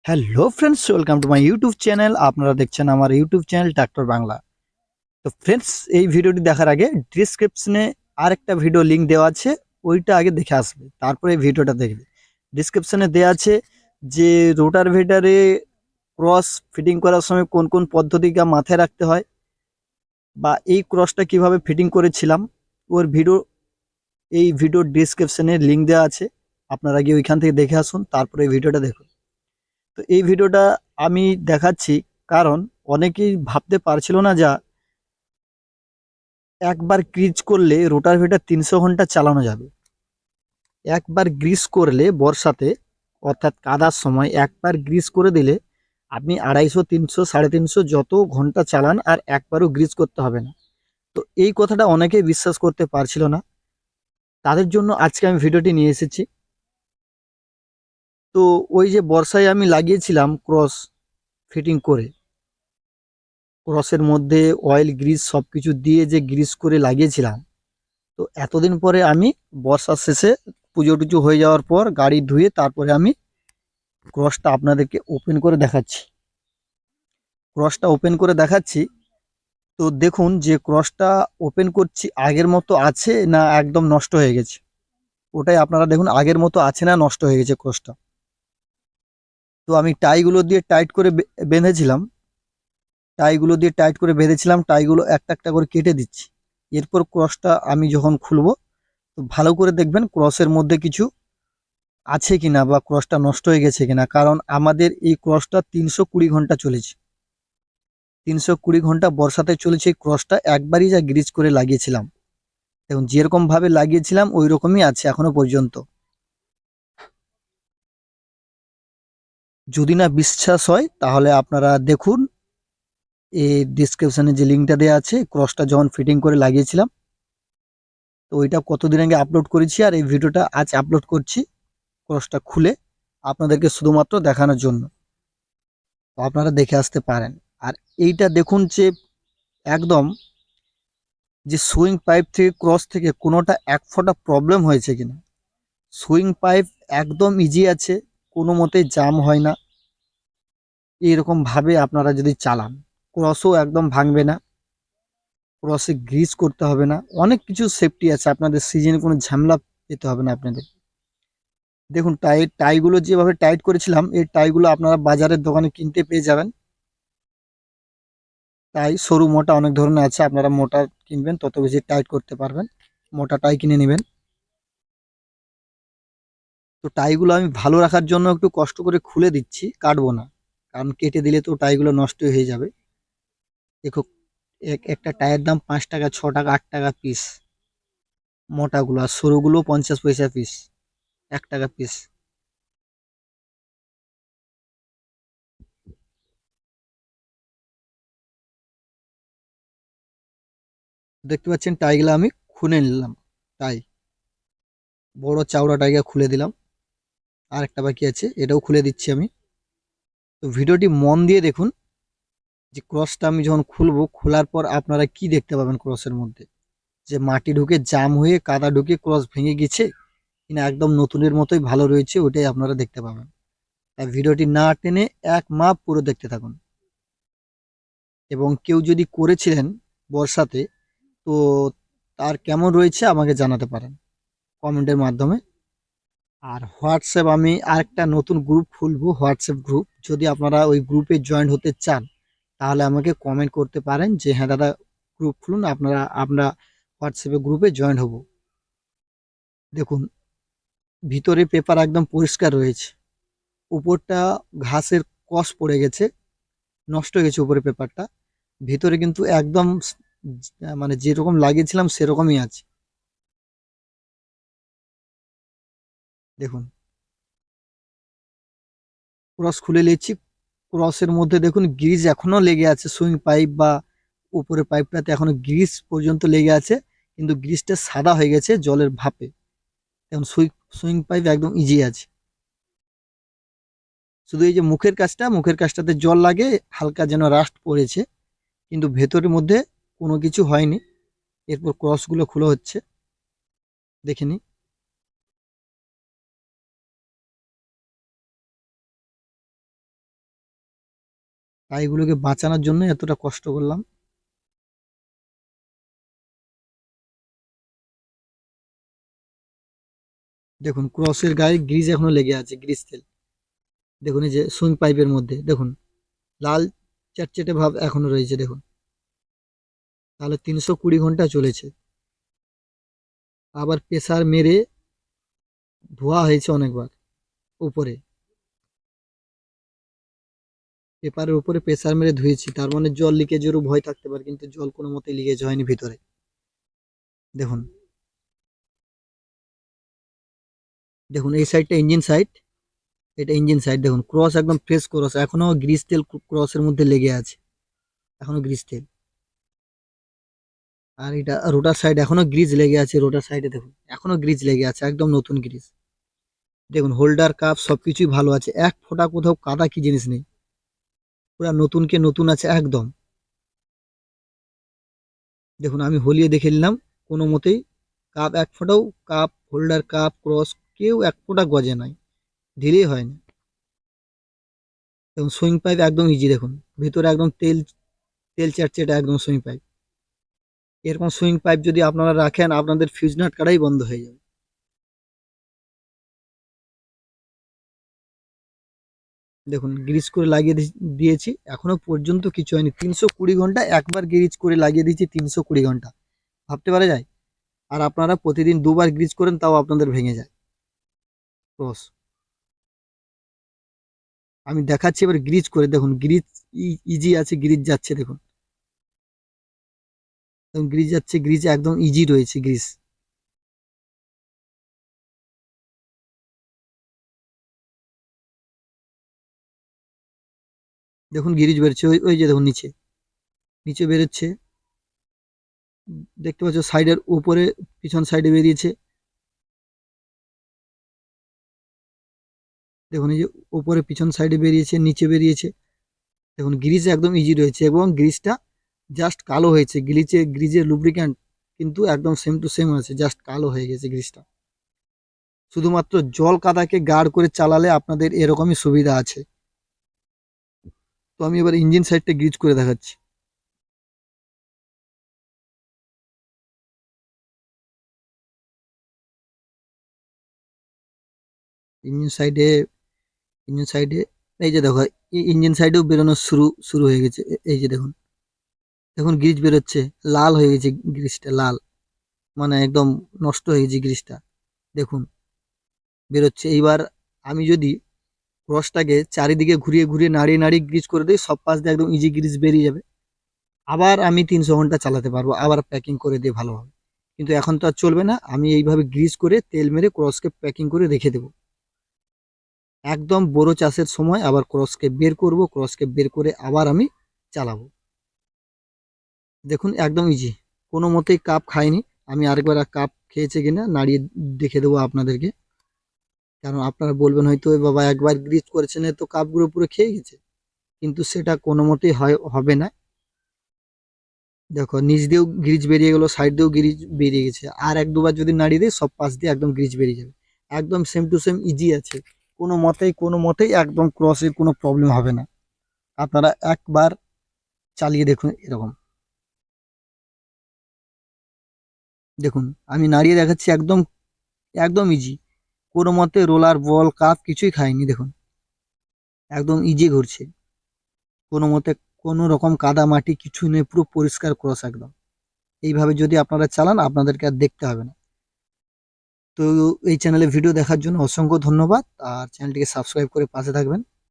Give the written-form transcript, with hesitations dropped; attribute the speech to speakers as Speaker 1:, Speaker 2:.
Speaker 1: Hello friends, welcome to my YouTube channel. আপনারা দেখছেন আমার ইউটিউব চ্যানেল ট্রাক্টর বাংলা। তো ফ্রেন্ডস, এই ভিডিওটি দেখার আগে ডিসক্রিপশনে আরেকটা ভিডিও লিংক দেওয়া আছে, ওইটা আগে দেখে আসবে, তারপরে এই ভিডিওটা দেখবে। ডিসক্রিপশনে দেওয়া আছে যে রোটার ভেটারে ক্রস ফিটিং করার সময় কোন কোন পদ্ধতিকে মাথায় রাখতে হয়, বা এই ক্রসটা কিভাবে ফিটিং করেছিলাম ওর ভিডিও, এই ভিডিওর ডিসক্রিপশনে লিংক দেওয়া আছে। আপনারা গিয়ে ওইখান থেকে দেখে আসুন, তারপরে এই ভিডিওটা দেখুন। তো এই ভিডিওটা আমি দেখাচ্ছি কারণ অনেকেই ভাবতে পারছিল না যা একবার গ্রিজ করলে রোটাভেটার 300 ঘন্টা চালানো যাবে। একবার গ্রিজ করলে বর্ষাতে, অর্থাৎ কাদার সময় একবার গ্রিজ করে দিলে আপনি 250, 300, 350 যত ঘন্টা চালান আর একবারও গ্রিজ করতে হবে না। তো এই কথাটা অনেকেই বিশ্বাস করতে পারছিল না, তাদের জন্য আজকে আমি ভিডিওটি নিয়ে এসেছি। তো ওই যে বর্ষায় আমি লাগিয়েছিলাম ক্রস ফিটিং করে, ক্রসের মধ্যে অয়েল গ্রিজ সব কিছু দিয়ে যে গ্রিজ করে লাগিয়েছিলাম, তো এতদিন পরে আমি বর্ষার শেষে পুজো টুজো হয়ে যাওয়ার পর গাড়ি ধুয়ে তারপরে আমি ক্রসটা আপনাদেরকে ওপেন করে দেখাচ্ছি। ক্রসটা ওপেন করে দেখাচ্ছি। তো দেখুন যে ক্রসটা ওপেন করছি আগের মতো আছে না একদম নষ্ট হয়ে গেছে, ওটাই আপনারা দেখুন আগের মতো আছে না নষ্ট হয়ে গেছে ক্রসটা। তো আমি টাইগুলো দিয়ে টাইট করে বেঁধেছিলাম, টাইগুলো একটা একটা করে কেটে দিচ্ছি। এরপর ক্রসটা আমি যখন খুলবো, তো ভালো করে দেখবেন ক্রসের মধ্যে কিছু আছে কিনা বা ক্রসটা নষ্ট হয়ে গেছে কিনা, কারণ আমাদের এই ক্রসটা 320 ঘন্টা চলেছে। 320 ঘন্টা বর্ষাতে চলেছে এই ক্রসটা, একবারই যা গ্রিজ করে লাগিয়েছিলাম এবং যেরকম ভাবে লাগিয়েছিলাম ওই রকমই আছে এখনো পর্যন্ত। যদি না বিশ্বাস হয় তাহলে আপনারা দেখুন এই ডিসক্রিপশনে যে লিঙ্কটা দেওয়া আছে, ক্রসটা যখন ফিটিং করে লাগিয়েছিলাম, তো ওইটা কতদিন আগে আপলোড করেছি আর এই ভিডিওটা আজ আপলোড করছি ক্রসটা খুলে আপনাদেরকে শুধুমাত্র দেখানোর জন্য। তো আপনারা দেখে আসতে পারেন। আর এইটা দেখুন যে একদম যে সুইং পাইপ থেকে ক্রস থেকে কোনোটা এক ফোঁটা প্রবলেম হয়েছে কিনা। সুইং পাইপ একদম ইজি আছে, কোনো মতেই জাম হয় না। এইরকম ভাবে আপনারা যদি চালান, ক্রসও একদম ভাঙবে না, ক্রসে গ্রিজ করতে হবে না, অনেক কিছু সেফটি আছে, আপনাদের সিজনে কোনো ঝামেলা পেতে হবে না আপনাদের। দেখুন টাইগুলো যেভাবে টাইট করেছিলাম, এই টাইগুলো আপনারা বাজারের দোকানে কিনতে পেয়ে যাবেন। টাই সরু মোটা অনেক ধরনের আছে, আপনারা মোটা কিনবেন তত বেশি টাইট করতে পারবেন, মোটা টাই কিনে নেবেন। তো টাইগুলো আমি ভালো রাখার জন্য একটু কষ্ট করে খুলে দিচ্ছি, কাটবো না, কারণ কেটে দিলে তো টাইগুলো নষ্ট হয়ে যাবে। দেখো, একটা টায়ের দাম 5 টাকা, 6 টাকা, 8 টাকা পিস মোটাগুলো, আর সরুগুলো 50 পয়সা পিস, 1 টাকা পিস। দেখতে পাচ্ছেন টাইগুলো আমি খুলে নিলাম। টাই বড় চাওড়া টাইগা খুলে দিলাম, আর একটা বাকি আছে, এটাও খুলে দিচ্ছি আমি। তো ভিডিওটি মন দিয়ে দেখুন যে ক্রসটা আমি যখন খুলবো, খোলার পর আপনারা কি দেখতে পাবেন ক্রসের মধ্যে, যে মাটি ঢুকে জাম হয়ে কাদা ঢুকে ক্রস ভেঙে গেছে কিনা একদম নতুনের মতোই ভালো রয়েছে, ওটাই আপনারা দেখতে পাবেন। তাই ভিডিওটি না টেনে এক মাপ পুরো দেখতে থাকুন। এবং কেউ যদি করেছিলেন বর্ষাতে, তো তার কেমন রয়েছে আমাকে জানাতে পারেন কমেন্টের মাধ্যমে। আর হোয়াটসঅ্যাপ আমি আরেকটা নতুন গ্রুপ খুলবো, হোয়াটসঅ্যাপ গ্রুপ, যদি আপনারা ওই গ্রুপে জয়েন হতে চান তাহলে আমাকে কমেন্ট করতে পারেন যে হ্যাঁ দাদা গ্রুপ খুলুন, আমরা হোয়াটসঅ্যাপে গ্রুপে জয়েন হব। দেখুন ভিতরে পেপার একদম পরিষ্কার রয়েছে, উপরটা ঘাসের কষ পড়ে গেছে, নষ্ট হয়ে গেছে উপরে পেপারটা, ভিতরে কিন্তু একদম মানে যেরকম লাগিয়েছিলাম সেরকমই আছে। দেখুন ক্রস খুলে নিচ্ছি, ক্রসের মধ্যে দেখুন গ্রিজ এখনো লেগে আছে, সুইং পাইপ বা উপরে পাইপটাতে এখনো গ্রিজ পর্যন্ত লেগে আছে, কিন্তু গ্রিজটা সাদা হয়ে গেছে জলের ভাপে। এখন সুইং পাইপ একদম ইজি আছে, শুধু এই যে মুখের কাজটাতে জল লাগে, হালকা যেন রাস্ট পড়েছে, কিন্তু ভেতরের মধ্যে কোনো কিছু হয়নি। এরপর ক্রসগুলো খুলে হচ্ছে, দেখে নি। টাইগুলোকে বাঁচানোর জন্য এতটা কষ্ট করলাম। দেখুন ক্রসের গায়ে গ্রিজ এখনো লেগে আছে, গ্রিজ তেল। দেখুন এই যে সুইং পাইপের মধ্যে দেখুন লাল চ্যাটচ্যাটে ভাব এখনো রয়েছে দেখুন। তাহলে 320 ঘন্টা চলেছে। আবার প্রেসার মেরে ধোয়া হয়েছে অনেকবার উপরে, পেপারের উপরে প্রেসার মেরে ধুয়েছি, তার মানে জল লিকেজেরও ভয় থাকতে পারে, কিন্তু জল কোনো মতেই লিকেজ হয়নি ভিতরে। দেখুন, দেখুন এই সাইডটা ইঞ্জিন সাইড, এটা ইঞ্জিন সাইড। দেখুন ক্রস একদম ফ্রেশ ক্রস, এখনো গ্রিস তেল ক্রসের মধ্যে লেগে আছে, এখনো গ্রিস তেল। আর এটা রোটার সাইড এখনো গ্রিজ লেগে আছে, রোটার সাইডে দেখুন এখনো গ্রিজ লেগে আছে, একদম নতুন গ্রিজ। দেখুন হোল্ডার কাপ সবকিছুই ভালো আছে, এক ফোঁটা কোথাও কাদা কি জিনিস নেই, পুরো নতুনকে নতুন আছে একদম। দেখুন আমি হলিয়ে দেখে নিলাম, কোনো মতেই কাপ এক ফোঁটাও, কাপ হোল্ডার কাপ ক্রস কেউ এক ফোঁটা গজে নাই, ঢিলেই হয় না। এবং সুইং পাইপ একদম ইজি, দেখুন ভিতরে একদম তেল তেল চাটছে, এটা একদম সুইং পাইপ। এরকম সুইং পাইপ যদি আপনারা রাখেন আপনাদের ফিউজ নাট কাটাই বন্ধ হয়ে যাবে। দেখুন গ্রিজ করে লাগিয়ে দিয়েছি, এখনো পর্যন্ত কিছু হয়নি। 320 ঘন্টা একবার গ্রিজ করে লাগিয়ে দিয়েছি, 320 ঘন্টা, ভাবতে পারা যায়? আর আপনারা প্রতিদিন দুবার গ্রিজ করেন তাও আপনাদের ভেঙে যায় ক্রস। আমি দেখাচ্ছি এবার গ্রিজ করে, দেখুন গ্রিজ ইজি আছে, গ্রিজ যাচ্ছে দেখুন, গ্রিজ যাচ্ছে, গ্রিজ একদম ইজি রয়েছে গ্রিজ। দেখুন গ্রিজ বেরোচ্ছে, ওই ওই যে দেখুন নিচে, নিচে বেরোচ্ছে, দেখতে পাচ্ছ সাইডের উপরে পিছন সাইডে বেরিয়েছে। দেখুন এই যে উপরে পিছন সাইডে বেরিয়েছে, নিচে বেরিয়েছে। দেখুন গ্রিজ একদম ইজি রয়েছে, এবং গ্রিজটা জাস্ট কালো হয়েছে, গ্রিজের লুব্রিক্যান্ট কিন্তু একদম সেম টু সেম আছে, জাস্ট কালো হয়ে গেছে গ্রিজটা। শুধুমাত্র জল কাদাকে গার্ড করে চালালে আপনাদের এরকমই সুবিধা আছে। তো আমি এবার ইঞ্জিন সাইডটা গ্রিজ করে দেখাচ্ছি। ইঞ্জিন সাইডে, ইঞ্জিন সাইডে এই যে দেখো, ইঞ্জিন সাইডেও বেরোনো শুরু শুরু হয়ে গেছে। এই যে দেখুন, দেখুন গ্রিজ বেরোচ্ছে, লাল হয়ে গেছে গ্রিজটা, লাল মানে একদম নষ্ট হয়ে গেছে গ্রিজটা। দেখুন বেরোচ্ছে। এইবার আমি যদি ক্রসটাকে চারিদিকে ঘুরিয়ে ঘুরিয়ে নাড়িয়ে নাড়িয়ে গ্রিজ করে দিই, সব পাশ দিয়ে একদম ইজি গ্রিজ বেরিয়ে যাবে। আবার আমি 300 ঘন্টা চালাতে পারবো, আবার প্যাকিং করে দিয়ে ভালোভাবে। কিন্তু এখন তো আর চলবে না, আমি এইভাবে গ্রিজ করে তেল মেরে ক্রসকে প্যাকিং করে রেখে দেবো। একদম বড় চাষের সময় আবার ক্রসকে বের করব, ক্রসকে বের করে আবার আমি চালাবো। দেখুন একদম ইজি, কোনো মতেই কাপ খাইনি। আমি আরেকবার কাপ খেয়েছে কিনা নাড়িয়ে দেখে দেবো আপনাদেরকে, কারণ আপনারা বলবেন হয়তো "এ বাবা একবার গ্রিজ করেছেন এ তো কাপগুলো পুরো খেয়ে গেছে", কিন্তু সেটা কোনো মতেই হবে না। দেখো নিচ দিয়েও গ্রিজ বেরিয়ে গেল, সাইড দিয়েও গ্রিজ বেরিয়ে গেছে, আর এক দুবার যদি নাড়িয়ে দিই সব পাশ দিয়ে একদম গ্রিজ বেরিয়ে যাবে। একদম সেম টু সেম ইজি আছে, কোনো মতেই একদম ক্রসে কোনো প্রবলেম হবে না। আপনারা একবার চালিয়ে দেখুন এরকম। দেখুন আমি নাড়িয়ে দেখাচ্ছি, একদম একদম ইজি, কোনো মতে রোলার বল কাপ কিছুই খায়নি। দেখুন একদম ইজি ঘুরছে, কোনো মতে কোনো রকম কাদা মাটি কিছুই নেই, পুরো পরিষ্কার ক্রস একদম। এইভাবে যদি আপনারা চালান আপনাদেরকে আর দেখতে হবে না। তো এই চ্যানেলে ভিডিও দেখার জন্য অসংখ্য ধন্যবাদ, আর চ্যানেলটিকে সাবস্ক্রাইব করে পাশে থাকবেন।